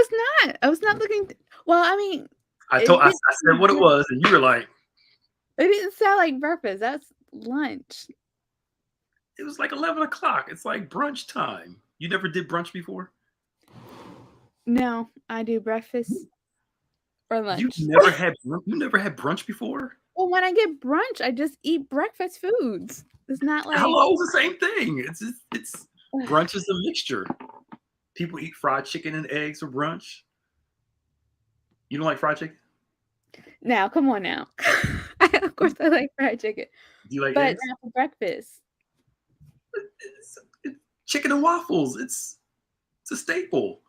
was not. I was not looking. Well, I mean, I it told I didn't. said what it was, and you were like, It didn't sound like breakfast. That's lunch. it was like 11 o'clock. It's like brunch time. You never did brunch before? No, I do breakfast or You lunch. never had you never had brunch before? Well, when I get brunch, I just eat breakfast foods. It's not like Hello, it's the same thing. It's brunch is a mixture. People eat fried chicken and eggs for brunch. You don't like fried chicken? now. Come on now. Of course, I like fried chicken, Do you like but eggs? not for breakfast. It's chicken and waffles. It's a staple.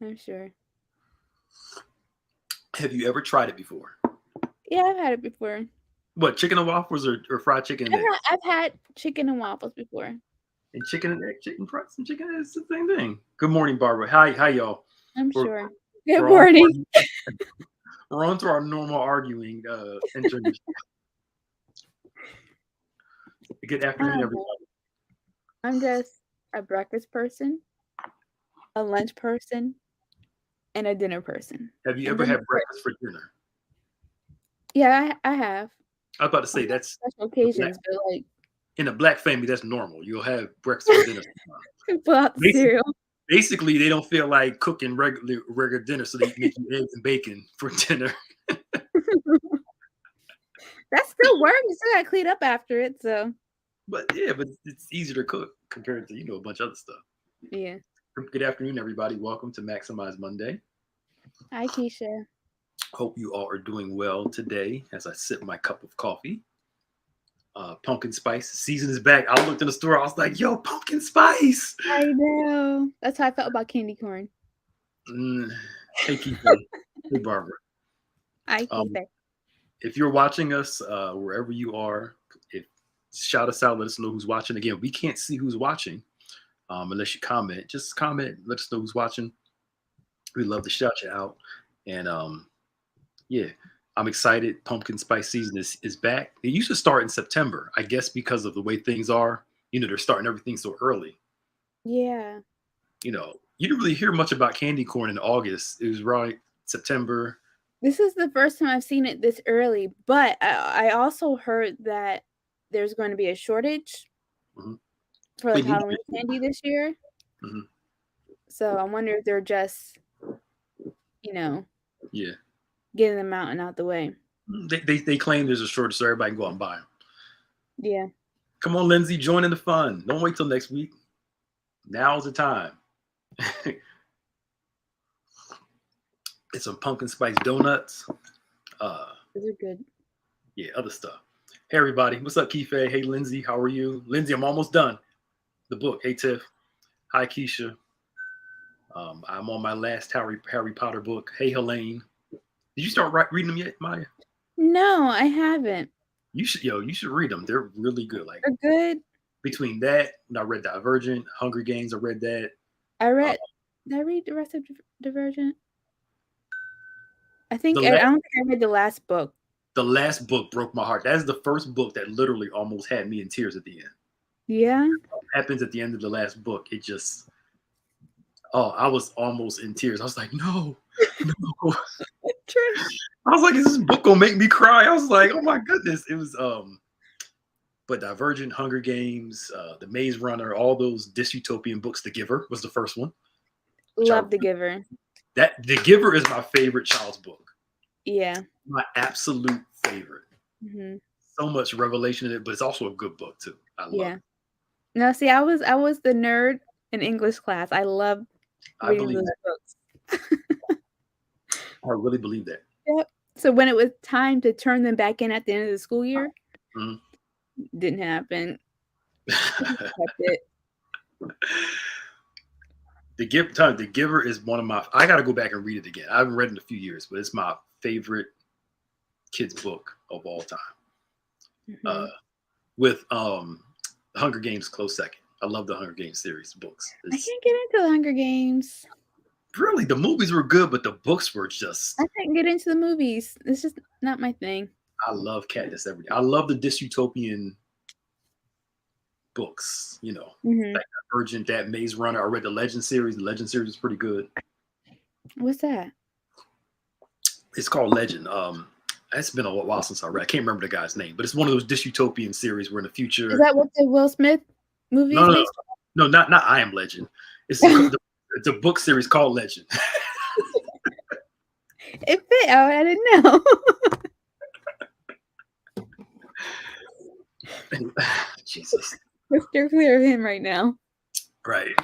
I'm sure. Have you ever tried it before? Yeah, I've had it before. What, chicken and waffles or fried chicken and eggs? I've had chicken and waffles before. And chicken and egg, chicken fries and chicken is the same thing. Good morning, Barbara. Hi, y'all. I'm We're, sure. Good we're on to morning. we're on to our normal arguing intermission. Good afternoon, Um, everybody. I'm just a breakfast person, a lunch person, and a dinner person. Have you And ever then, had breakfast for dinner? yeah, I have I was about to on say that's special the black occasions, but like in a black family. That's normal. You'll have breakfast for dinner. pull out the Basically, cereal. basically, they don't feel like cooking regular dinner, so they make you eggs and bacon for dinner. That still works. You still gotta clean up after it. So But yeah, but it's easier to cook compared to a bunch of other stuff. yeah. Good afternoon, everybody. Welcome to Maximize Monday. Hi, Keisha. Hope you all are doing well today as I sip my cup of coffee. Pumpkin spice season is back. I looked in the store. I was like, "Yo, pumpkin spice!" I know. That's how I felt about candy corn. Mm, hey, Keisha. Hey, Barbara. Hi, Um, Keisha. if you're watching us wherever you are, if shout us out. Let us know who's watching. Again, we can't see who's watching unless you comment. Just comment. Let us know who's watching. We'd love to shout you out. And yeah, I'm excited. Pumpkin spice season is back. It used to start in September, I guess, because of the way things are. They're starting everything so early. Yeah. You didn't really hear much about candy corn in August. It was right September. This is the first time I've seen it this early, but I also heard that there's going to be a shortage Mhm. for like Wait, Halloween candy this year. mhm. So I wonder if they're just, you know, Yeah, getting them out and out the way. they claim there's a shortage, so everybody can go out and buy them. Yeah. Come on, Lindsay, join in the fun. Don't wait till next week. Now's the time. It's some pumpkin spice donuts. Uh, Those are good. yeah, other stuff. Hey, everybody. What's up, Keefe? Hey, Lindsay. How are you? Lindsay, I'm almost done. The book. Hey, Tiff. Hi, Keisha. I'm on my last Harry Potter book. Hey, Helene. Did you start reading them yet, Maya? No, I haven't. You should read them. They're really good. Like They're good. between that, when I read Divergent, Hunger Games, I read that. I Uh, read. Did I read the rest of Divergent? the I last don't think I read the last book. the last book broke my heart. That's the first book that literally almost had me in tears at the end. Yeah. What happens at the end of the last book? It just I was almost in tears. I was like, no, no. Trish. I was like, is this book gonna make me cry? I was like, oh my goodness. It was but Divergent, Hunger Games, The Maze Runner, all those dystopian books. The Giver was the first one, which Love The Giver. The Giver is my favorite child's book. Yeah. My absolute favorite. Hmm. So much revelation in it, but it's also a good book too. I love Yeah. it. No, see, I was the nerd in English class. I loved I reading believe those that. books. I really believe that. Yep. So when it was time to turn them back in at the end of the school year, Mhm. didn't happen. Kept it. The Giver is one of my. I got to go back and read it again. I haven't read it in a few years, but it's my favorite kids book of all time. Uh, Mhm. with Hunger Games close second. I love the Hunger Games series books. I It's can't get into the Hunger Games. really the movies were good, but the books were just. I can't get into the movies. It's just not my thing. I love Katniss Everdeen. I love the dystopian books. Mhm. Like Divergent, that Maze Runner. I read the Legend series. The Legend series is pretty good. What's that? It's called Legend. It's been a while since I read. I can't remember the guy's name, but it's one of those dystopian series where in the Is future. that what the Will Smith movie No, is no, no, based no, not I Am Legend. It's it's a book series called Legend. on? It fit out. I didn't know. Jesus. We're steer clear of him right now. Right.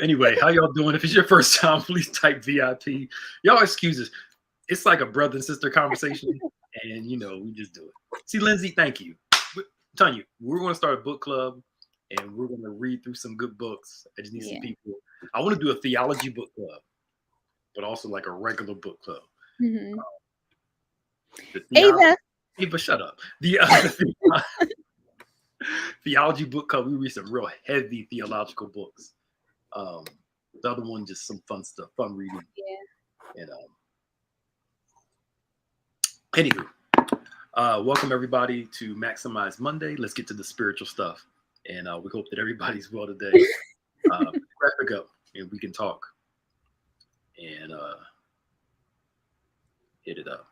Anyway, how y'all doing? If it's your first time, please type VIP. Y'all excuses. It's like a brother and sister conversation, and we just do it. See, Lindsay, thank you. I'm telling you, we're going to start a book club, and we're going to read through some good books. I just need some people. I want to do a theology book club, but also like a regular book club. Mm-hmm. Ava, shut up. The theology book club, we read some real heavy theological books. The other one, just some fun stuff, fun reading. Yeah. And anywho, welcome everybody to Maximize Monday. Let's get to the spiritual stuff, and we hope that everybody's well today. Wrap it up, and we can talk and hit it up.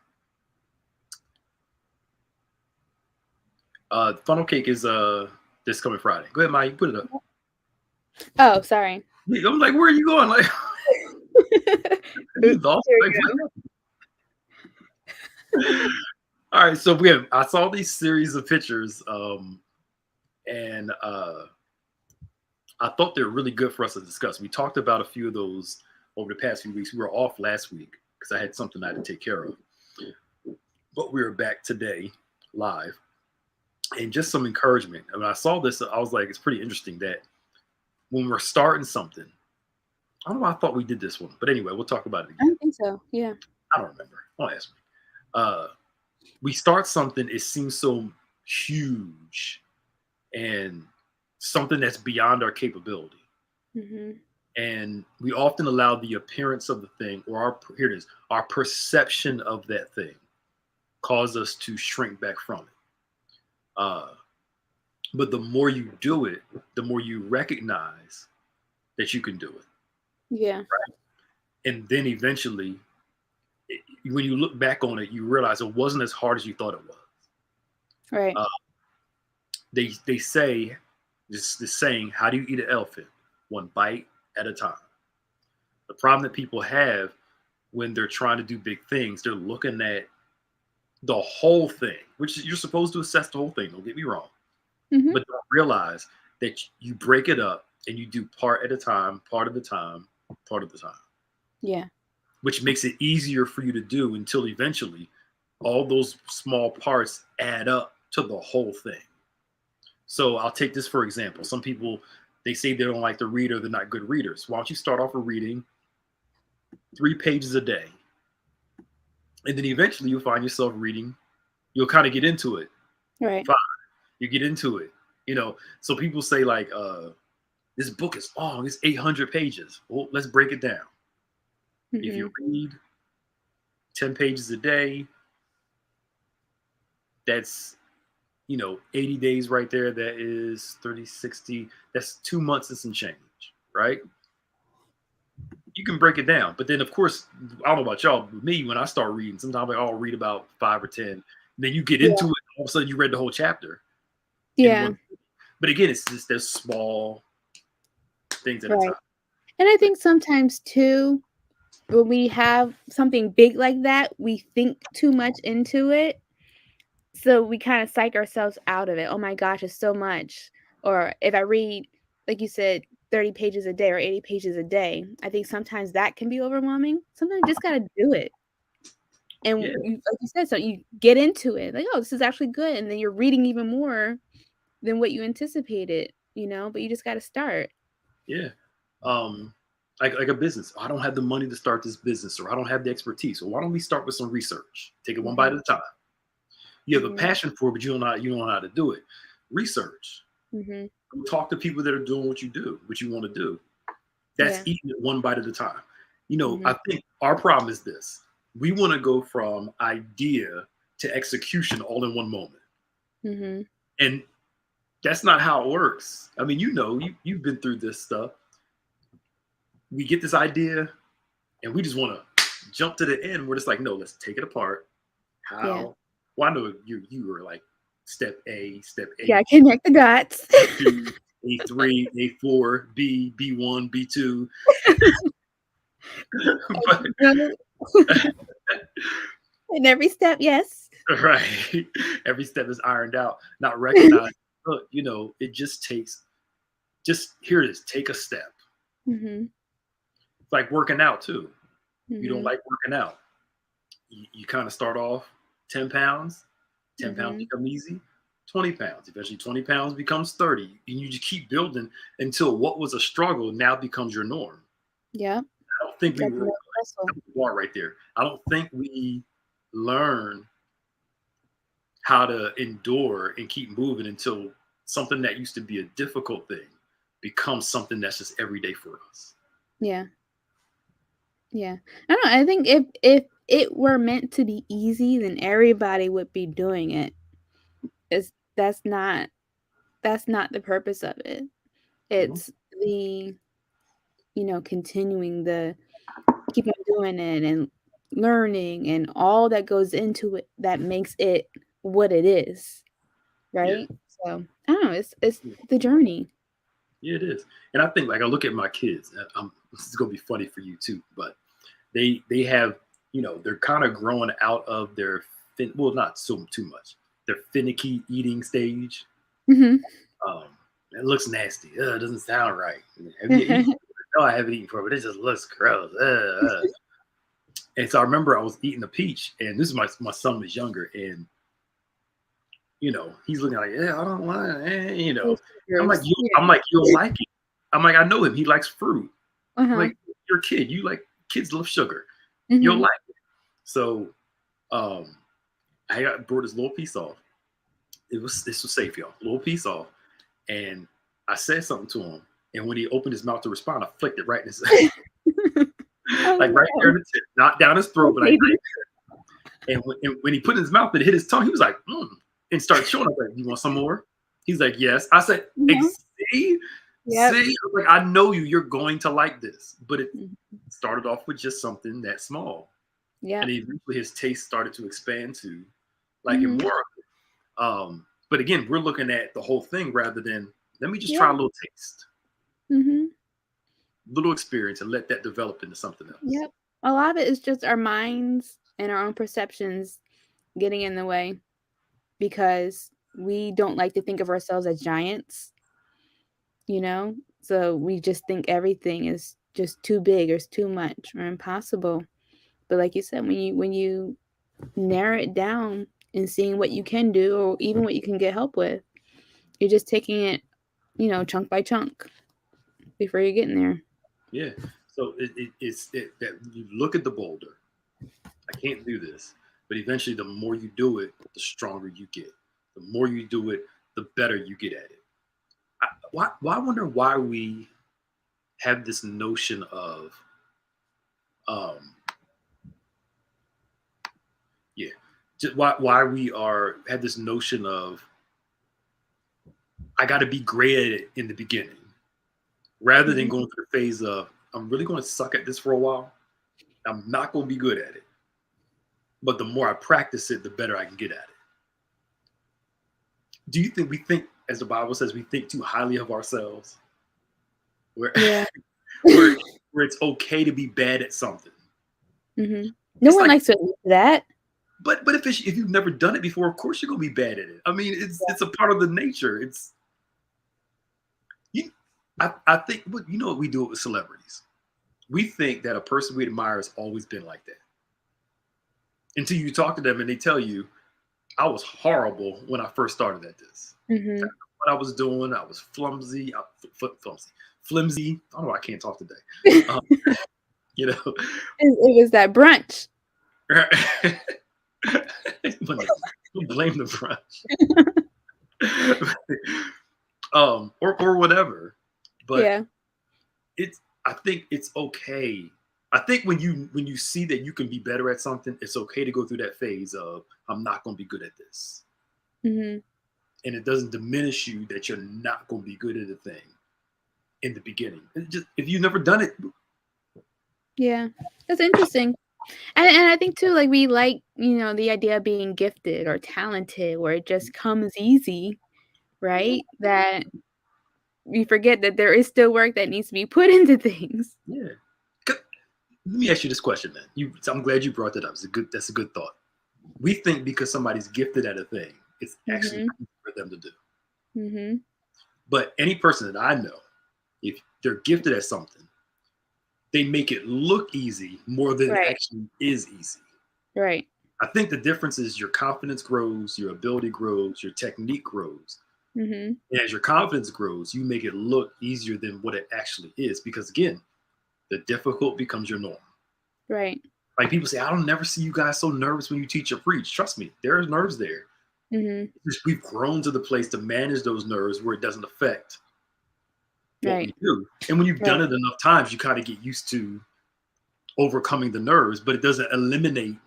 Funnel cake is this coming Friday. Go ahead, Maya, put it up. Oh, sorry. I'm like, where are you going? Like, all right, so I saw these series of pictures, and I thought they're really good for us to discuss. We talked about a few of those over the past few weeks. We were off last week because I had something I had to take care of, but we were back today live, and just some encouragement. And when I saw this, I was like, it's pretty interesting that when we're starting something, I don't know, I thought we did this one, but anyway, we'll talk about it again. I don't think so. Yeah. I don't remember. Don't ask me. We start something, it seems so huge and something that's beyond our capability. Mm-hmm. And we often allow the appearance of the thing, or our perception of that thing cause us to shrink back from it. But the more you do it, the more you recognize that you can do it. Yeah. Right? And then eventually, when you look back on it, you realize it wasn't as hard as you thought it was. Right. They say, this saying, how do you eat an elephant? One bite at a time. The problem that people have when they're trying to do big things, they're looking at the whole thing, which you're supposed to assess the whole thing. Don't get me wrong. Mm-hmm. But don't realize that you break it up and you do part at a time, part of the time, part of the time. Yeah. Which makes it easier for you to do until eventually all those small parts add up to the whole thing. So I'll take this for example. Some people, they say they don't like to read or they're not good readers. Why don't you start off with reading 3 pages a day? And then eventually you'll find yourself reading. You'll kind of get into it. Right. 5. You get into it. So people say like, this book is long. It's 800 pages. Well, let's break it down. Mm-hmm. If you read 10 pages a day, that's 80 days right there. That is 30, 60. That's 2 months and some change, right? You can break it down. But then, of course, I don't know about y'all, but me, when I start reading, sometimes I'll read about 5 or 10. Then you get into it, all of a sudden you read the whole chapter. Yeah. But again, it's just those small things at a time. And I think sometimes, too, when we have something big like that, we think too much into it. So we kind of psych ourselves out of it. Oh my gosh, it's so much. Or if I read, like you said, 30 pages a day or 80 pages a day, I think sometimes that can be overwhelming. Sometimes you just got to do it. And like you said, so you get into it. Like, oh, this is actually good. And then you're reading even more than what you anticipated, but you just got to start. Yeah. Like a business. I don't have the money to start this business, or I don't have the expertise. Well, why don't we start with some research? Take it one bite at a time. You have a passion for it, but you don't know how to do it. Research. Mm-hmm. Go talk to people that are doing what you want to do. That's eating it one bite at a time. I think our problem is this. We want to go from idea to execution all in one moment. Mm-hmm. And that's not how it works. I mean, you've been through this stuff. We get this idea and we just want to jump to the end where it's like, no, let's take it apart. Yeah. How? Well, I know you were like step A, step Yeah, A, connect the dots. two, A3, A4, B, B1, B2. But No. In every step, yes. right, every step is ironed out, not recognized. Look, it just takes. Just here it is. Take a step. Mhm. It's like working out too. You don't Mhm. like working out. You kind of start off 10 pounds. 10 pounds Mhm. become easy. 20 pounds. Eventually, 20 pounds becomes 30. And you just keep building until what was a struggle now becomes your norm. Yeah. I don't think we Like were no muscle. right there. I don't think we learn how to endure and keep moving until something that used to be a difficult thing becomes something that's just everyday for us. Yeah. Yeah. I don't know, I think if it were meant to be easy, then everybody would be doing it. It's that's not the purpose of it. Mhm. It's the, continuing the keep on doing it and learning and all that goes into it that makes it what it is, Yeah. right? So, I don't know, it's the journey. Yeah, it is. And I think like I look at my kids. This is gonna be funny for you too, but they have they're kind of growing out of their well, not so too much, their finicky eating stage. Mhm. Um, it looks nasty. It doesn't sound right. Have you eaten? No, I haven't eaten before, but it just looks gross. And so I remember I was eating a peach, and this is my son was younger, and he's looking like, yeah, I don't want it. It's I'm like, gross. Yeah. I'm like, you'll like it. I'm like, I know him. He likes fruit. I'm Uh-huh. like, you're a kid. You like kids love sugar. You'll Mhm. like it. So um, brought this little piece off. This was safe, y'all. Little piece off, and I said something to him. And when he opened his mouth to respond, I flicked it right in his Oh, like right there no. in the tip, not down his throat, Oh, but like baby. right. And when he put it in his mouth, it hit his tongue. He was like, and started showing up. Like, you want some more? He's like, yes. I said, hey, Uh-huh. see, Yep. I was like, I know you. You're going to like this. But it Mhm. started off with just something that small, and Yep. eventually his taste started to expand to liking Mhm. more of it. But again, we're looking at the whole thing rather than let me just try a Yeah. little taste, Mhm. little experience, and let that develop into something else. Yep. A lot of it is just our minds and our own perceptions getting in the way because we don't like to think of ourselves as giants, you know? So we just think everything is just too big or it's too much or impossible. But like you said, when you narrow it down and seeing what you can do or even what you can get help with, you're just taking it, chunk by chunk before you're getting there. Yeah. So it's that you look at the boulder. I can't do this. But eventually, the more you do it, the stronger you get. The more you do it, the better you get at it. I wonder why we have this notion of, um, yeah, just why we have this notion of I got to be great at it in the beginning, rather than Mhm. going through the phase of I'm really going to suck at this for a while. I'm not going to be good at it, but the more I practice it, the better I can get at it. Do you think we think, as the Bible says, we think too highly of ourselves? Where Yeah. where where it's okay to be bad at something. Mhm. No It's one like, likes to admit to that. but if you've never done it before, of course you're gonna be bad at it. I mean, Yeah. it's a part of the nature. It's you. I think what we do it with celebrities. We think that a person we admire has always been like that until you talk to them and they tell you, "I was horrible when I first started at this. Mhm. What I was doing, I was flimsy, flimsy. I don't know. I can't talk today. Um, you know, It was that brunch. but no, don't blame the brunch. Or whatever. But Yeah. I think it's okay. I think when you see that you can be better at something, it's okay to go through that phase of I'm not going to be good at this, Mhm. and it doesn't diminish you that you're not going to be good at a thing in the beginning. It's just if you've never done it, Yeah. That's interesting. And I think too, like, we like, the idea of being gifted or talented where it just comes easy, right? That we forget that there is still work that needs to be put into things. Yeah. Let me ask you this question, then. I'm glad you brought that up. That's a good thought. We think because somebody's gifted at a thing, it's actually Mhm, easy for them to do. mhm. But any person that I know, if they're gifted at something, they make it look easy more than it Right, actually is easy. right. I think the difference is your confidence grows, your ability grows, your technique grows. Mhm. And as your confidence grows, you make it look easier than what it actually is. Because again, the difficult becomes your norm. Right. Like people say, I don't never see you guys so nervous when you teach or preach. Trust me, there's nerves there. Mhm. We've grown to the place to manage those nerves where it doesn't affect what Right, we do. And when you've done right. it enough times, you kind of get used to overcoming the nerves, but it doesn't eliminate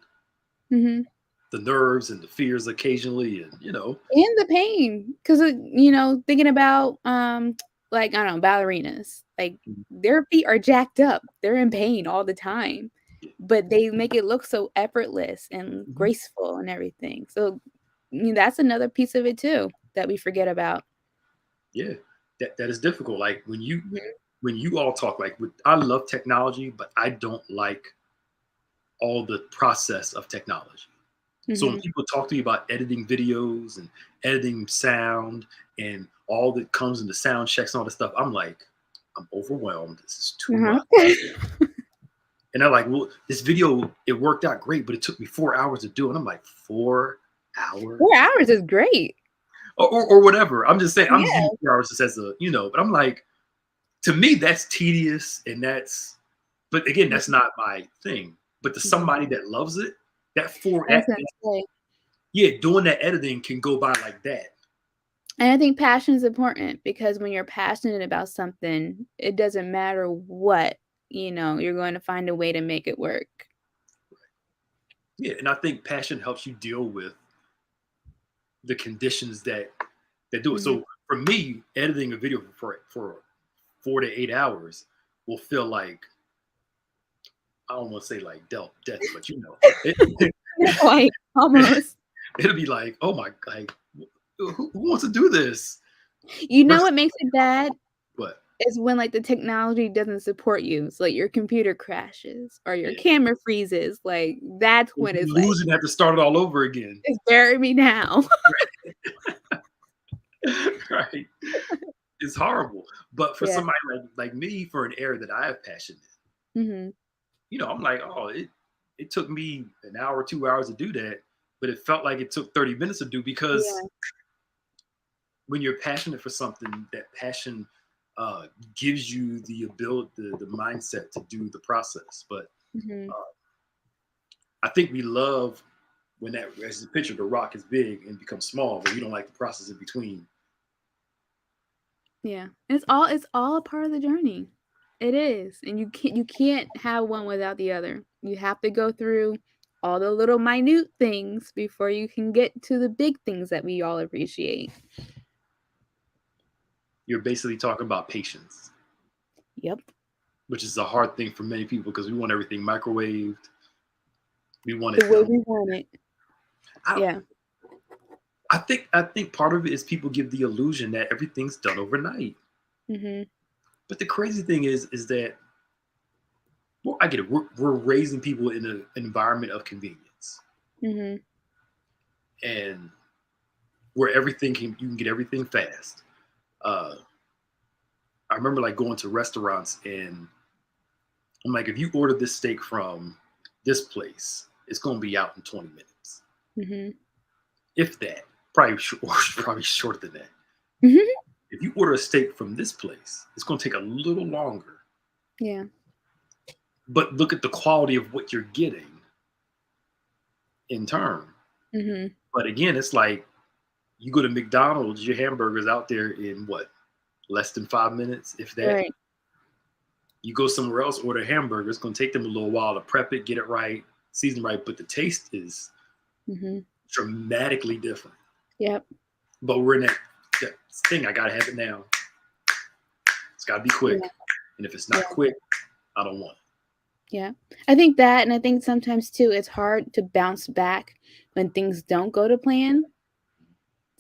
Mhm. the nerves and the fears occasionally. And, And the pain, 'cause, thinking about, like, I don't know, ballerinas, like, their feet are jacked up, they're in pain all the time, but they make it look so effortless and Mhm. graceful and everything, so, that's another piece of it too that we forget about. Yeah, that is difficult. Like Mhm, when you all talk, like I love technology, but I don't like all the process of technology. So when mhm. people talk to me about editing videos and editing sound and all that comes into sound checks and all this stuff, I'm like, I'm overwhelmed. This is too Uh-huh. much. And they're like, well, this video, it worked out great, but it took me 4 hours to do it. And I'm like, 4 hours? 4 hours is great. Or whatever. I'm just saying, I'm just using Yeah. 4 hours just as but I'm like, to me, that's tedious and but again, that's Mhm, not my thing. But to mhm. somebody that loves it, that four, I was gonna say, yeah, doing that editing can go by like that. and I think passion is important because when you're passionate about something, it doesn't matter what, you're going to find a way to make it work. Yeah, and I think passion helps you deal with the conditions that do it. Mhm. So for me, editing a video for 4 to 8 hours will feel like I don't want to say like death, but it, Not quite, almost. it'll be like, oh my, like who wants to do this? You know Versus, what makes it bad? but Is when, like, the technology doesn't support you, so, like, your computer crashes or your yeah, camera freezes, like, that's when you it's like, lose and have to start it all over again. "Just bury me now." Right? It's horrible. But for Yeah. somebody like me, for an area that I have passion Mhm. in, I'm like, oh, it took me an hour, 2 hours to do that, but it felt like it took 30 minutes to do because Yeah. when you're passionate for something, that passion gives you the ability, the mindset to do the process. But Mhm. uh, I think we love when that, as the picture, the rock is big and becomes small, but we don't like the process in between. Yeah. It's all a part of the journey. It is, and you can't have one without the other. You have to go through all the little minute things before you can get to the big things that we all appreciate. You're basically talking about patience, Yep. which is a hard thing for many people because we want everything microwaved. We want The it way done. we want it. I, Yeah. I think part of it is people give the illusion that everything's done overnight. Mhm. But the crazy thing is that, well, I get it. We're raising people in an environment of convenience, Mhm. and where you can get everything fast. Uh, I remember like going to restaurants, and I'm like, if you order this steak from this place, it's going to be out in 20 minutes, Mhm. if that. Probably or probably shorter than that. Mhm. If you order a steak from this place, it's going to take a little longer. Yeah. But look at the quality of what you're getting in turn. Mhm. But again, it's like you go to McDonald's, your hamburger's out there in what, less than 5 minutes, if that. Right. You go somewhere else, order a hamburger, it's going to take them a little while to prep it, get it right, season right, but the taste is Mhm. dramatically different. Yep. But we're in that thing. I gotta have it now. It's gotta be quick, Yeah. and if it's Yeah. not quick, I don't want it. Yeah. I think that, and I think sometimes too, it's hard to bounce back when things don't go to plan.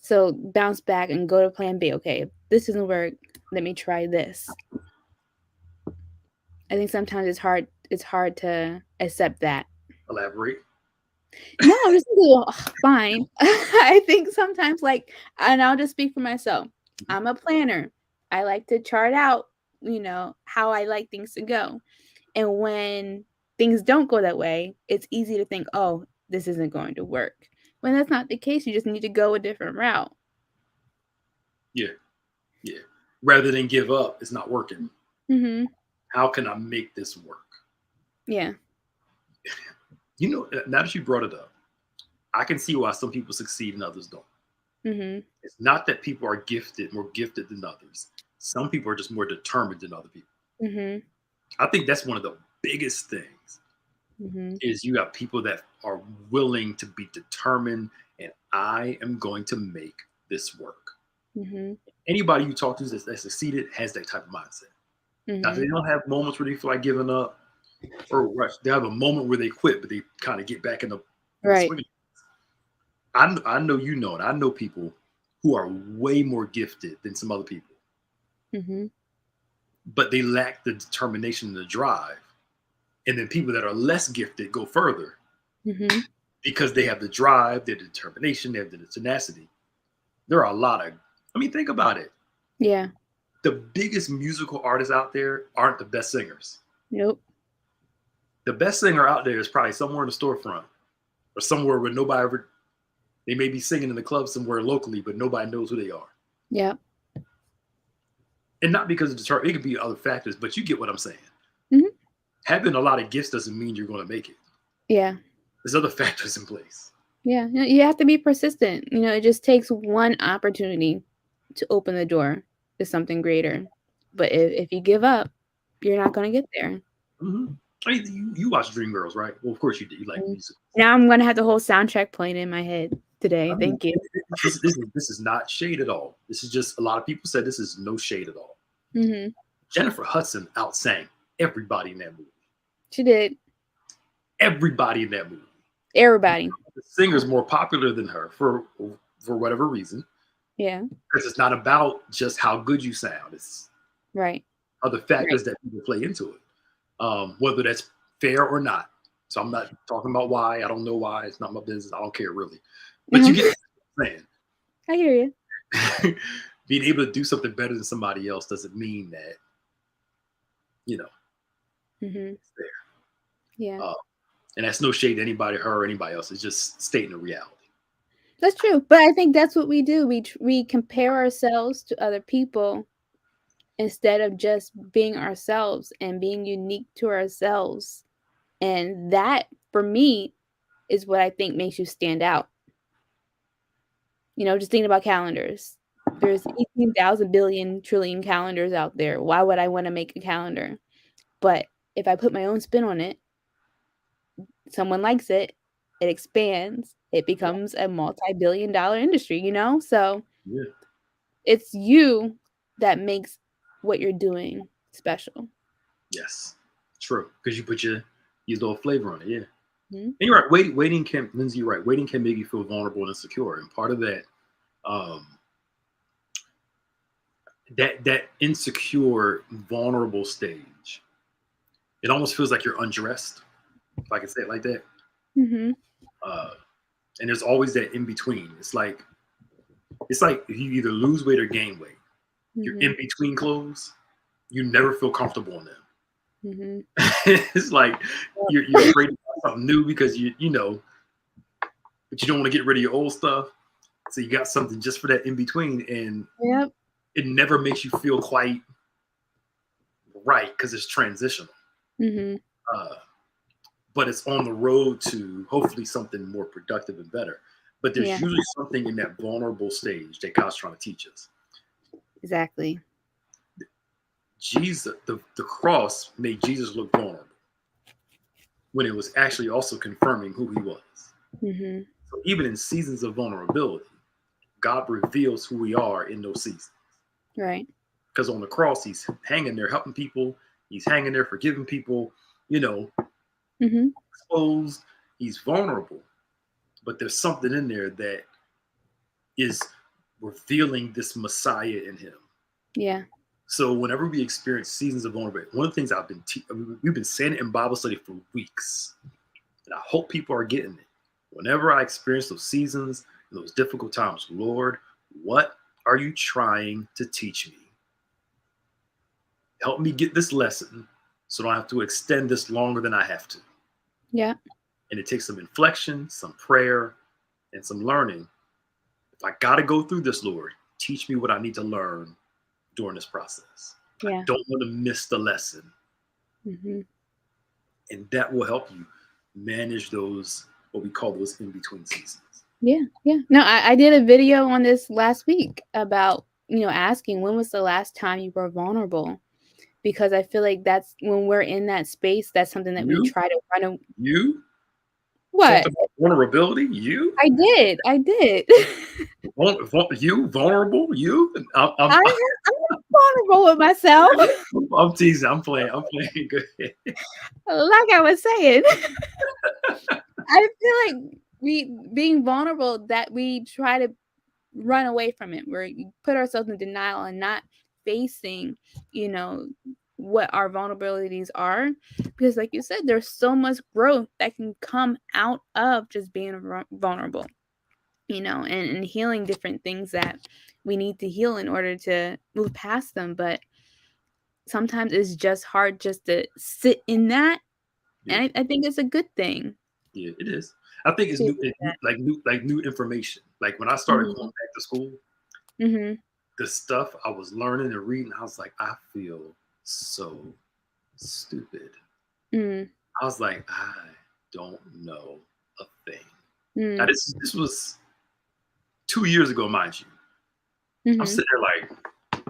So bounce back and go to plan B. Okay, if this doesn't work, let me try this. I think sometimes it's hard to accept that. Elaborate. No, I'm just thinking, fine. I think sometimes, like, and I'll just speak for myself. I'm a planner. I like to chart out, how I like things to go. And when things don't go that way, it's easy to think, oh, this isn't going to work. When that's not the case, you just need to go a different route. Yeah, yeah. Rather than give up, it's not working. Mm-hmm. How can I make this work? Yeah. You know, now that you brought it up, I can see why some people succeed and others don't. Mm-hmm. It's not that people are gifted, more gifted than others. Some people are just more determined than other people. Mm-hmm. I think that's one of the biggest things Mm-hmm. is you have people that are willing to be determined and I am going to make this work. Mm-hmm. Anybody you talk to that succeeded has that type of mindset. Now Mm-hmm. they don't have moments where they feel like giving up or rush. They have a moment where they quit, but they kind of get back in the Right. swing. I know you know it. I know people who are way more gifted than some other people, Mm-hmm. but they lack the determination and the drive. And then people that are less gifted go further Mm-hmm. because they have the drive, their determination, they have the tenacity. There are a lot of, I mean, think about it. Yeah. The biggest musical artists out there aren't the best singers. Nope. The best singer out there is probably somewhere in the storefront or somewhere where nobody ever, they may be singing in the club somewhere locally, but nobody knows who they are. Yeah. And not because of the chart, it could be other factors, but you get what I'm saying. Mm-hmm. Having a lot of gifts doesn't mean you're going to make it. Yeah. There's other factors in place. Yeah. You have to be persistent. It just takes one opportunity to open the door to something greater. But if you give up, you're not going to get there. Mm-hmm. I mean, you watch Dreamgirls, right? Well, of course you do. You like Mm. music. Now I'm going to have the whole soundtrack playing in my head today. I mean, Thank you. this is not shade at all. This is just a lot of people said this is no shade at all. Mm-hmm. Jennifer Hudson outsang everybody in that movie. She did. Everybody in that movie. Everybody. The singer's more popular than her for whatever reason. Yeah. Because it's not about just how good you sound. It's Right. other factors that people play into it, whether that's fair or not. So I'm not talking about why. I don't know why. It's not my business. I don't care really. But you get what I'm saying. I hear you. Being able to do something better than somebody else doesn't mean that, Mm-hmm. it's there. Yeah. And that's no shade to anybody, her or anybody else. It's just stating the reality. That's true. But I think that's what we do. We compare ourselves to other people instead of just being ourselves and being unique to ourselves. And that, for me, is what I think makes you stand out. Just thinking about calendars. There's 18,000 billion trillion calendars out there. Why would I want to make a calendar? But if I put my own spin on it, someone likes it, it expands, it becomes a multi-billion-dollar industry, So Yeah. it's you that makes what you're doing special. Yes. True. Because you put your little flavor on it. Yeah. Mhm. And you're right. Waiting can, Lindsay, you're right. Waiting can make you feel vulnerable and insecure. And part of that, that insecure, vulnerable stage, it almost feels like you're undressed, if I can say it like that. Mhm. And there's always that in between. It's like if you either lose weight or gain weight. You're in Mhm. between clothes. You never feel comfortable in them. Mhm. It's like you're afraid of something new because but you don't want to get rid of your old stuff. So you got something just for that in between, and Yep. it never makes you feel quite right because it's transitional. Mhm. Uh, but it's on the road to hopefully something more productive and better. But there's Yeah, usually something in that vulnerable stage that God's trying to teach us. exactly. Jesus, the cross made Jesus look vulnerable when it was actually also confirming who he was. Mhm. So even in seasons of vulnerability, God reveals who we are in those seasons. Right. Because on the cross, he's hanging there helping people. He's hanging there forgiving people. you know, Mm-hmm. exposed. He's vulnerable, but there's something in there that is revealing this Messiah in him. Yeah. So whenever we experience seasons of vulnerability, one of the things we've been saying it in Bible study for weeks, and I hope people are getting it. Whenever I experience those seasons, those difficult times, Lord, what are you trying to teach me? Help me get this lesson so I don't have to extend this longer than I have to. Yeah. And it takes some inflection, some prayer, and some learning. If I got to go through this, Lord, teach me what I need to learn during this process. Yeah. I don't want to miss the lesson. Mm-hmm. And that will help you manage those, what we call those in between seasons. Yeah. Yeah. No, I did a video on this last week about, asking when was the last time you were vulnerable? Because I feel like that's when we're in that space, that's something that we You, try to run. you What? talked about vulnerability. You, I did. I did. you vulnerable. You, I'm vulnerable with myself. I'm teasing. I'm playing. I'm playing good. Like I was saying, I feel like being vulnerable, that we try to run away from it, where you put ourselves in denial and not facing, what our vulnerabilities are, because like you said, there's so much growth that can come out of just being vulnerable, and healing different things that we need to heal in order to move past them. But sometimes it's just hard just to sit in that. Yeah. And I think it's a good thing. Yeah, it is. I think it's new information. Like when I started going back to school, Mm-hmm. the stuff I was learning and reading, I was like, I feel so stupid. Mm-hmm. I was like, I don't know a thing. Mm-hmm. Now this was 2 years ago, mind you. I'm sitting there like,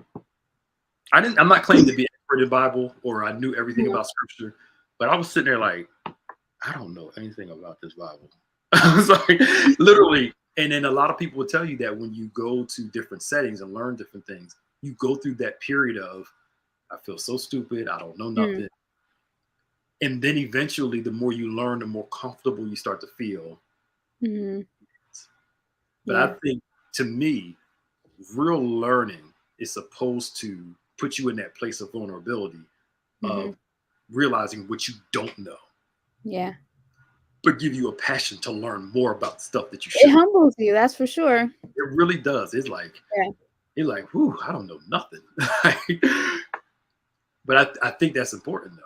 I'm not claiming to be an expert in Bible or I knew everything about scripture, but I was sitting there like, I don't know anything about this Bible. I was like, literally. And then a lot of people will tell you that when you go to different settings and learn different things, you go through that period of, I feel so stupid. I don't know nothing. And then eventually, the more you learn, the more comfortable you start to feel. Mm-hmm. But I think, to me, real learning is supposed to put you in that place of vulnerability, of realizing what you don't know. Yeah. But give you a passion to learn more about stuff that you should. It humbles you, that's for sure. It really does. It's like, you're like, whew, I don't know nothing. But I think that's important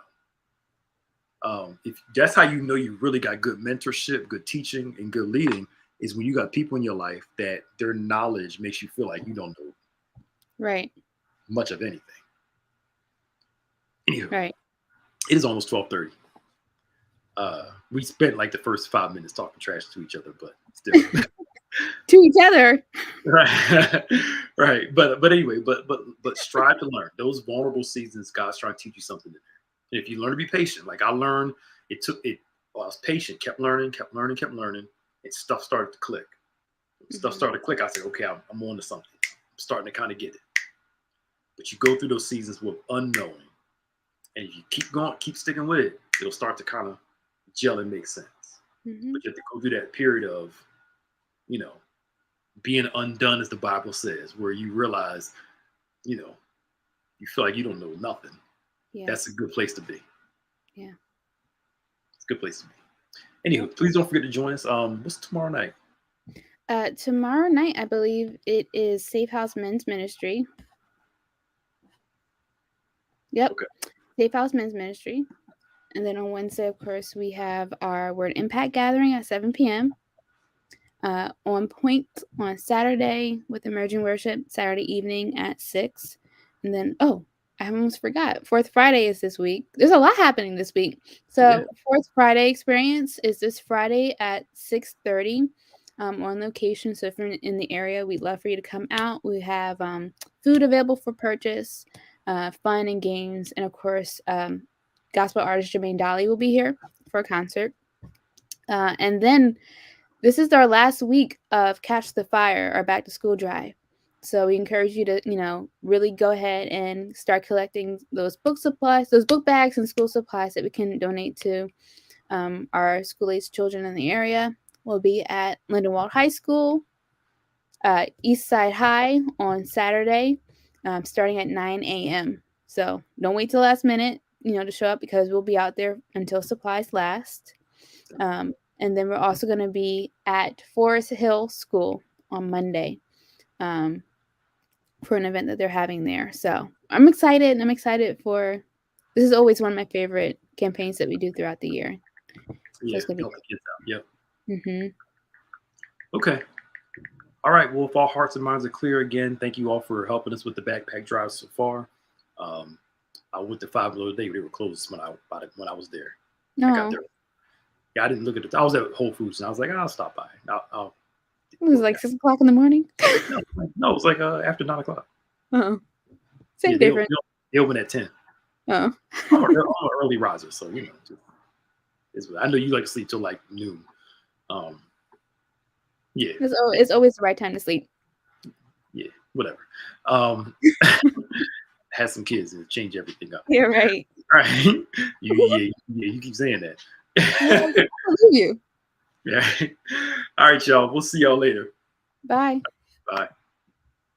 though. If that's how you know you really got good mentorship, good teaching, and good leading, is when you got people in your life that their knowledge makes you feel like you don't know much of anything. Anywho, it is almost 12:30. We spent like the first 5 minutes talking trash to each other, but still. To each other. Right. But anyway, but strive to learn. Those vulnerable seasons, God's trying to teach you something in there. And if you learn to be patient, like I learned, I was patient, kept learning, and stuff started to click. Stuff started to click. I said, okay, I'm on to something. I'm starting to kind of get it. But you go through those seasons with unknowing. And if you keep going, keep sticking with it, it'll start to kind of gel and make sense. But you have to go through that period of, being undone, as the Bible says, where you realize, you feel like you don't know nothing. Yeah. That's a good place to be. Yeah. It's a good place to be. Anywho, please don't forget to join us. What's tomorrow night? Tomorrow night, I believe it is Safe House Men's Ministry. Yep. Okay. Safe House Men's Ministry. And then on Wednesday, of course, we have our Word Impact Gathering at 7 p.m. On Point on Saturday with Emerging Worship, Saturday evening at 6. And then, I almost forgot. Fourth Friday is this week. There's a lot happening this week. So Fourth Friday experience is this Friday at 6:30 on location. So if you're in the area, we'd love for you to come out. We have food available for purchase, fun and games. And of course, gospel artist Jermaine Dolly will be here for a concert. And then this is our last week of Catch the Fire, our back to school drive. So we encourage you to, really go ahead and start collecting those book supplies, those book bags and school supplies that we can donate to our school-aged children in the area. We'll be at Lindenwold High School, East Side High on Saturday, starting at 9 a.m. So don't wait till last minute, to show up, because we'll be out there until supplies last. And then we're also going to be at Forest Hill School on Monday for an event that they're having there. So I'm excited. I'm excited for, this is always one of my favorite campaigns that we do throughout the year. Yeah, it's gonna be help the kids out. Yep. Mm-hmm. Okay. All right. Well, if all hearts and minds are clear, again, thank you all for helping us with the backpack drive so far. I went to Five Below today. They were closed when I was there. No. I got there. Yeah, I didn't look at it. I was at Whole Foods and I was like, I'll stop by. It was like 6 o'clock in the morning. No, it was like after 9 o'clock. Oh, same difference. They open at 10. Oh, I'm an early riser, so I know you like to sleep till like noon. Yeah, it's always the right time to sleep. Yeah, whatever. Had some kids and change everything up. Yeah, right. All right. You keep saying that. I believe you. Yeah. All right, y'all. We'll see y'all later. Bye. Bye.